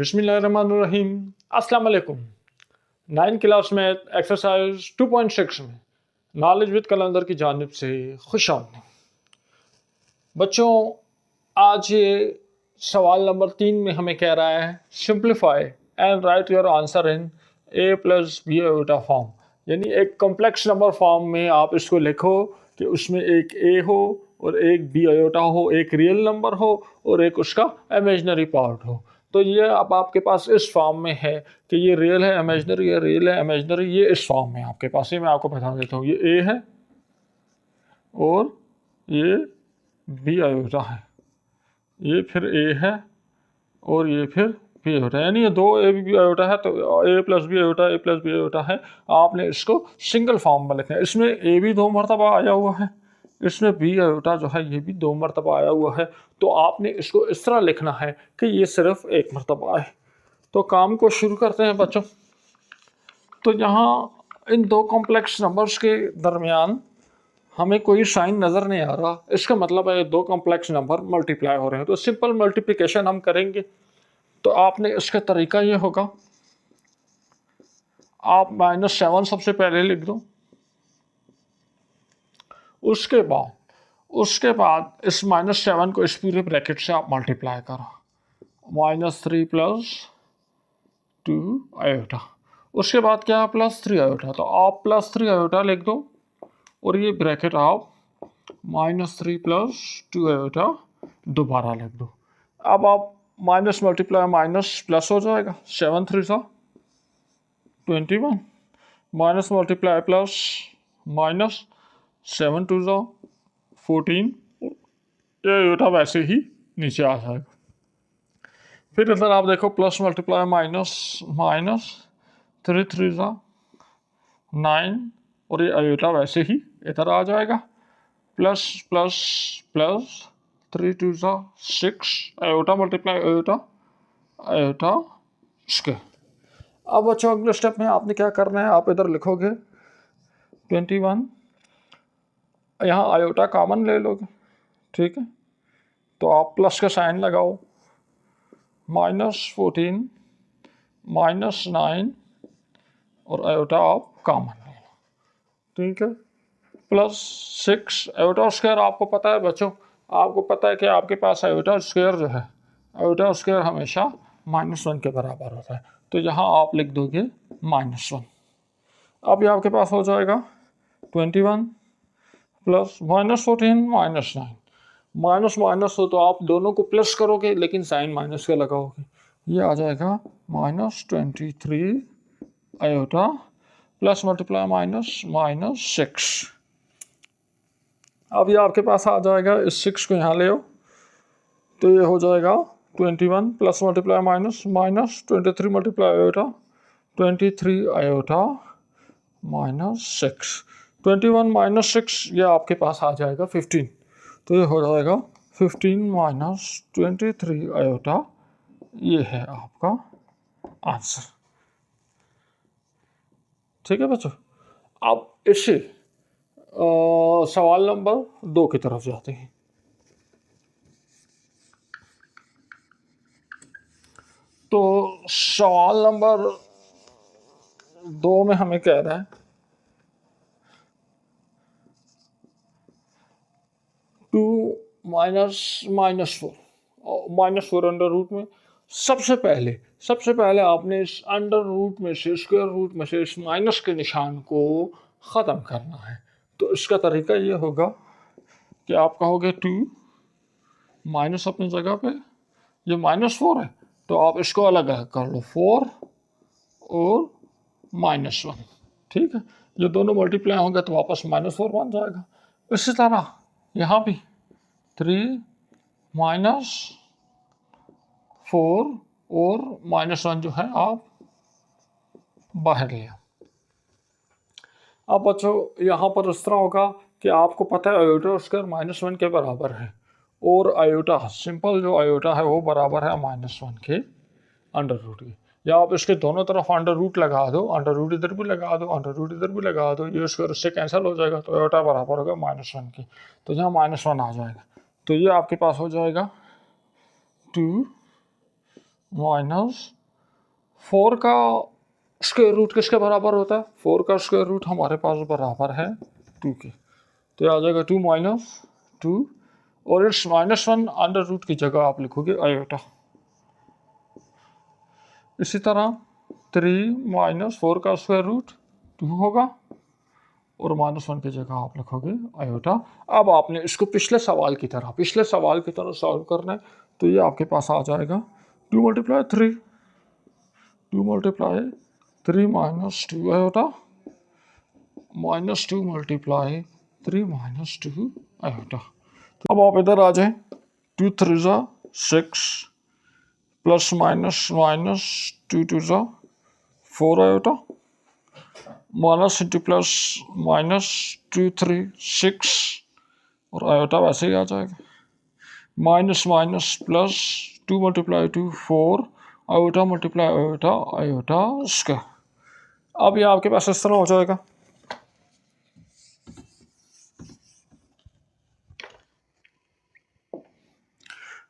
बिस्मिल्लाहिर्रहमानिर्रहीम। अस्सलाम वालेकुम। 9 क्लास में एक्सरसाइज 2.6 में नॉलेज विद कलंदर की जानिब से खुश आमदीद। बच्चों, आज ये सवाल नंबर 3 में हमें कह रहा है simplify and write your answer in a plus B iota form, यानी एक कॉम्प्लेक्स नंबर फॉर्म में आप इसको लिखो कि उसमें एक a हो और एक बी आयोटा हो, एक रियल नंबर हो और एक उसका इमेजिनरी पार्ट हो। तो ये अब आपके पास इस फॉर्म में है कि ये रियल है इमेजिनरी, ये रियल है इमेजिनरी, ये इस फॉर्म में आपके पास है। मैं आपको बता देता हूँ, ये ए है और ये बी आयोटा है, ये फिर ए है और ये फिर बी आयोटा, यानी ये दो ए बी आयोटा है। तो ए प्लस बी आयोटा, ए प्लस बी आयोटा है। आपने इसको सिंगल फॉर्म में लिखना है। इसमें ए भी 2 मरतबा आया हुआ है, इसमें बी आयोटा जो है ये भी 2 मरतबा आया हुआ है। तो आपने इसको इस तरह लिखना है कि ये सिर्फ 1 मरतबा आए। तो काम को शुरू करते हैं बच्चों। तो यहाँ इन दो कॉम्प्लेक्स नंबर्स के दरमियान हमें कोई साइन नज़र नहीं आ रहा। इसका मतलब है ये दो कॉम्प्लेक्स नंबर मल्टीप्लाई हो रहे हैं। तो सिंपल मल्टीप्लिकेशन हम करेंगे। तो आपने इसका तरीका ये होगा, आप -7 सबसे पहले लिख दो, उसके बाद इस -7 को इस पूरे ब्रैकेट से आप मल्टीप्लाई करो, -3 + 2 आयोटा। उसके बाद क्या है, +3 आयोटा। तो आप +3 आयोटा लिख दो और ये ब्रैकेट आप -3 + 2 आयोटा दोबारा लिख दो। अब आप माइनस मल्टीप्लाई माइनस प्लस हो जाएगा, 7 3 21, माइनस मल्टीप्लाई प्लस माइनस 7 2 14, ये आयोटा वैसे ही नीचे आ जाएगा। फिर इधर आप देखो, प्लस मल्टीप्लाई माइनस माइनस 3 3 9 और ये आयोटा वैसे ही इधर आ जाएगा। Plus plus plus 3 2 6, iota multiply iota iota square. अब बच्चों अगले स्टेप में आपने क्या करना है, आप इधर लिखोगे 21, यहाँ आयोटा कॉमन ले लोगे, ठीक है। तो आप प्लस का साइन लगाओ, -14 -9 और आयोटा आप कॉमन ले लो, ठीक है। +6 आयोटा स्क्वायर। आपको पता है बच्चों, आपको पता है कि आपके पास आयोटा स्क्वायर जो है, आयोटा स्क्वायर हमेशा -1 के बराबर होता है। तो यहाँ आप लिख दोगे -1। अब ये आपके पास हो जाएगा 21 प्लस -14 -9, माइनस माइनस हो तो आप दोनों को प्लस करोगे लेकिन साइन माइनस का लगाओगे। ये आ जाएगा -23 आयोटा प्लस मल्टीप्लाई -6। अब ये आपके पास आ जाएगा, इस 6 को यहाँ ले आओ तो ये हो जाएगा 21 plus multiply minus 23 multiply iota 23 iota -6, 21 -6, ये आपके पास आ जाएगा 15। तो ये हो जाएगा 15 - 23 आयोटा। ये है आपका आंसर, ठीक है बच्चों। अब इसे सवाल नंबर 2 की तरफ जाते हैं। तो सवाल नंबर 2 में हमें कह रहा है 2 -4 अंडर रूट में। सबसे पहले आपने इस अंडर रूट में से, स्क्वायर रूट में से इस माइनस के निशान को ख़त्म करना है। तो इसका तरीका ये होगा कि आप कहोगे 2 माइनस अपनी जगह पे, ये -4 है तो आप इसको अलग कर लो, 4 और -1, ठीक है। ये दोनों मल्टीप्लाई होंगे तो वापस -4 बन जाएगा। इसी तरह यहाँ भी 3 -4 और -1 जो है आप बाहर लिया। अब बच्चों यहाँ पर इस तरह होगा कि आपको पता है आयोटा स्क्वायर -1 के बराबर है और आयोटा सिंपल जो आयोटा है वो बराबर है -1 के अंडर रूट के। या आप इसके दोनों तरफ अंडर रूट लगा दो, अंडर रूट इधर भी लगा दो, अंडर रूट इधर भी लगा दो, ये स्क्वायर इससे कैंसिल हो जाएगा तो आयोटा बराबर होगा -1 के। तो यहाँ -1 आ जाएगा। तो ये आपके पास हो जाएगा 2 माइनस 4 का स्क्वायर रूट किसके बराबर होता है? 4 का स्क्वायर रूट हमारे पास बराबर है 2 के, तो आ जाएगा 2 माइनस 2, और इस -1 अंडर रूट की जगह आप लिखोगे आयोटा। इसी तरह 3 माइनस 4 का स्क्वायर रूट 2 होगा, और -1 की जगह आप लिखोगे आयोटा। अब आपने इसको पिछले सवाल की तरह सॉल्व करना है, तो ये आपके पास आ जाएगा 2 multiply 3 minus 2 iota, -2 multiply 3 minus 2 iota. तो अब आप इधर आ जाए, 2 3 ज़ा 6 प्लस माइनस माइनस 2 2 ज़ा 4 iota, minus into plus minus 2 3 6, और आयोटा वैसे ही आ जाएगा, minus minus plus 2 multiply 2 4 iota multiply iota iota square. अब ये आपके पास इस तरह हो जाएगा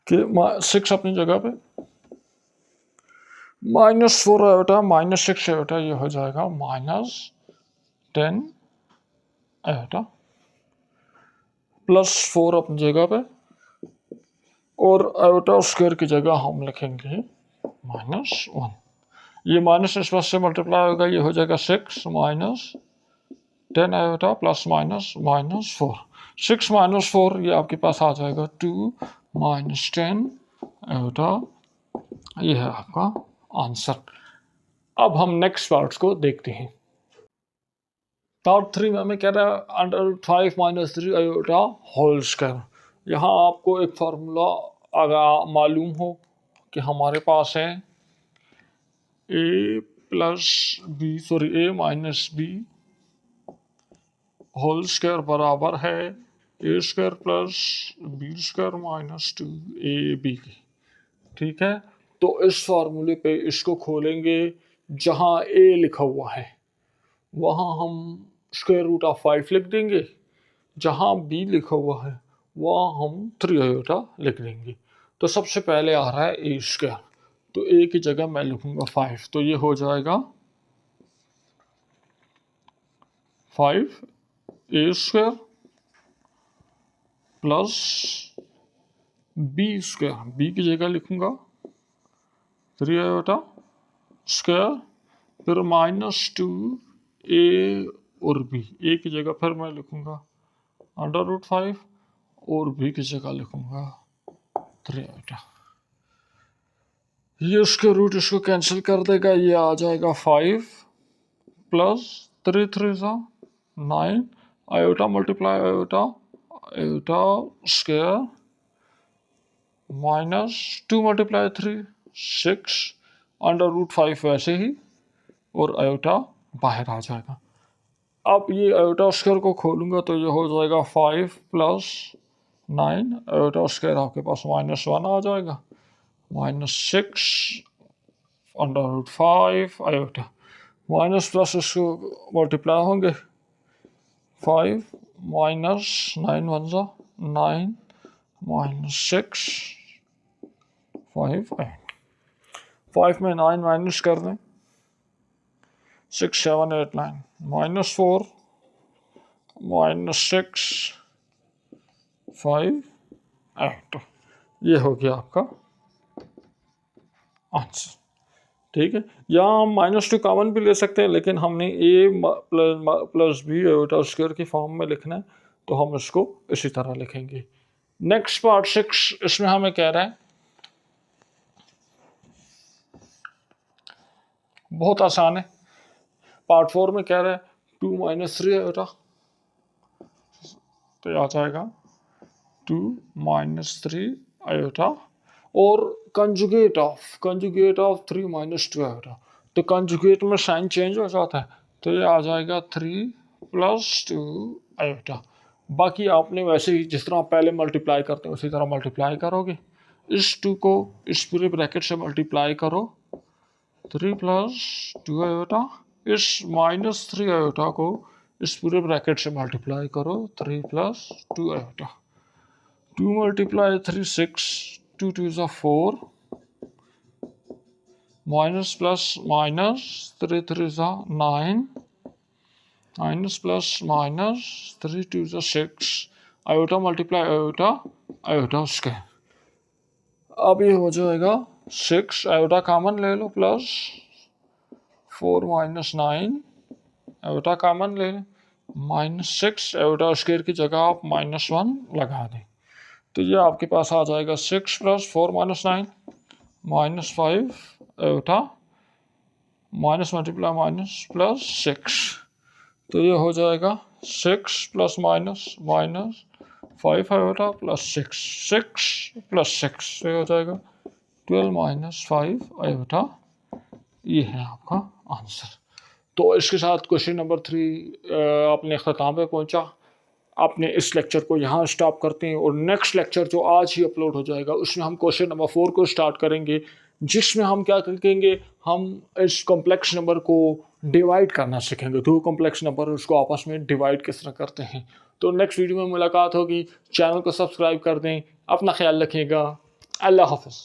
कि 6 अपनी जगह पे, -4 आयोटा -6 आयोटा, ये हो जाएगा -10 आयोटा, प्लस 4 अपनी जगह पे, और आयोटा स्क्वायर की जगह हम लिखेंगे -1। ये माइनस इस पास से मल्टीप्लाई होगा, ये हो जाएगा 6 minus 10 iota plus minus -4, 6 minus 4 ये आपके पास आ जाएगा 2 माइनस 10 आयोटा। ये है आपका आंसर। अब हम नेक्स्ट पार्ट्स को देखते हैं। पार्ट 3 में हमें कह रहा है √5 माइनस 3 आयोटा होल स्क्वायर। यहाँ आपको एक फार्मूला अगर मालूम हो कि हमारे पास है a minus b whole square बराबर है a square plus b square minus 2ab। ठीक है, तो इस फार्मूले पे इसको खोलेंगे, जहाँ a लिखा हुआ है वहाँ हम स्क्वायर रूट ऑफ 5 लिख देंगे, जहाँ b लिखा हुआ है वहाँ हम 3 आयोटा लिख देंगे। तो सबसे पहले आ रहा है a स्क्वायर, तो a की जगह मैं लिखूंगा 5, तो ये हो जाएगा 5 a square plus b square, b की जगह लिखूंगा 3 आयोटा स्क्वायर, फिर -2 a और b, a की जगह फिर मैं लिखूंगा √5, और b की जगह लिखूंगा 3 आयोटा। ये उसके रूट इसको कैंसिल कर देगा, ये आ जाएगा 5 प्लस 3 3 सा 9 iota multiply iota iota square -2 multiply 3 6 √5 वैसे ही, और आयोटा बाहर आ जाएगा। अब ये आयोटा स्क्वायर को खोलूंगा तो ये हो जाएगा 5 प्लस 9 आयोटा स्क्वायर आपके पास -1 आ जाएगा, -6 √5 आयोटा, माइनस प्लस इसको मल्टीप्लाई होंगे, 5 माइनस 9 1 ज़ा 9 -6 5 8, 5 में 9 माइनस कर दें, 6 7 8 9 -4 -6 5 8, ये हो गया आपका आंसर। ठीक है, यहाँ हम -2 कॉमन भी ले सकते हैं, लेकिन हमने a plus b iota square की फॉर्म में लिखना है, तो हम इसको इसी तरह लिखेंगे। नेक्स्ट पार्ट 6, इसमें हमें कह रहा है, बहुत आसान है। पार्ट 4 में कह रहा है 2 माइनस 3 आयोटा, तो आ जाएगा 2 माइनस 3 आयोटा, और कंजुगेट ऑफ 3 माइनस 2 आयोटा, तो कंजुगेट में साइन चेंज हो जाता है, तो ये आ जाएगा 3 प्लस 2 आयोटा। बाकी आपने वैसे ही जिस तरह पहले मल्टीप्लाई करते हैं उसी तरह मल्टीप्लाई करोगे, इस 2 को इस पूरे ब्रैकेट से मल्टीप्लाई करो, 3 प्लस 2 आयोटा, इस -3 आयोटा को इस पूरे ब्रैकेट से मल्टीप्लाई करो, 3 प्लस 2 आयोटा, 2 मल्टीप्लाई 3 6 2 2 ज़ा 4 माइनस प्लस माइनस 3 3 ज़ा 9, माइनस प्लस माइनस 3 2 ज़ा 6, iota multiply iota, iota square. अब ये हो जाएगा 6, आयोटा कॉमन ले लो, प्लस 4 माइनस 9, आयोटा कॉमन ले लें, माइनस 6, आयोटा स्क्वायर की जगह आप -1 लगा दें, तो ये आपके पास आ जाएगा 6 plus 4 minus 9, -5, iota minus multiply minus plus 6, तो ये हो जाएगा 6 plus minus minus 5 iota plus 6, 6 plus 6, ये हो जाएगा 12 माइनस 5 आयोटा। ये है आपका आंसर। तो इसके साथ क्वेश्चन नंबर 3 अपने ख़त्म पे पहुंचा। आपने इस लेक्चर को यहाँ स्टॉप करते हैं और नेक्स्ट लेक्चर जो आज ही अपलोड हो जाएगा उसमें हम क्वेश्चन नंबर 4 को स्टार्ट करेंगे, जिसमें हम क्या करेंगे, हम इस कॉम्प्लेक्स नंबर को डिवाइड करना सीखेंगे। दो कॉम्प्लेक्स नंबर उसको आपस में डिवाइड किस तरह करते हैं। तो नेक्स्ट वीडियो में मुलाकात होगी। चैनल को सब्सक्राइब कर दें। अपना ख्याल रखिएगा। अल्लाह हाफ़िज़।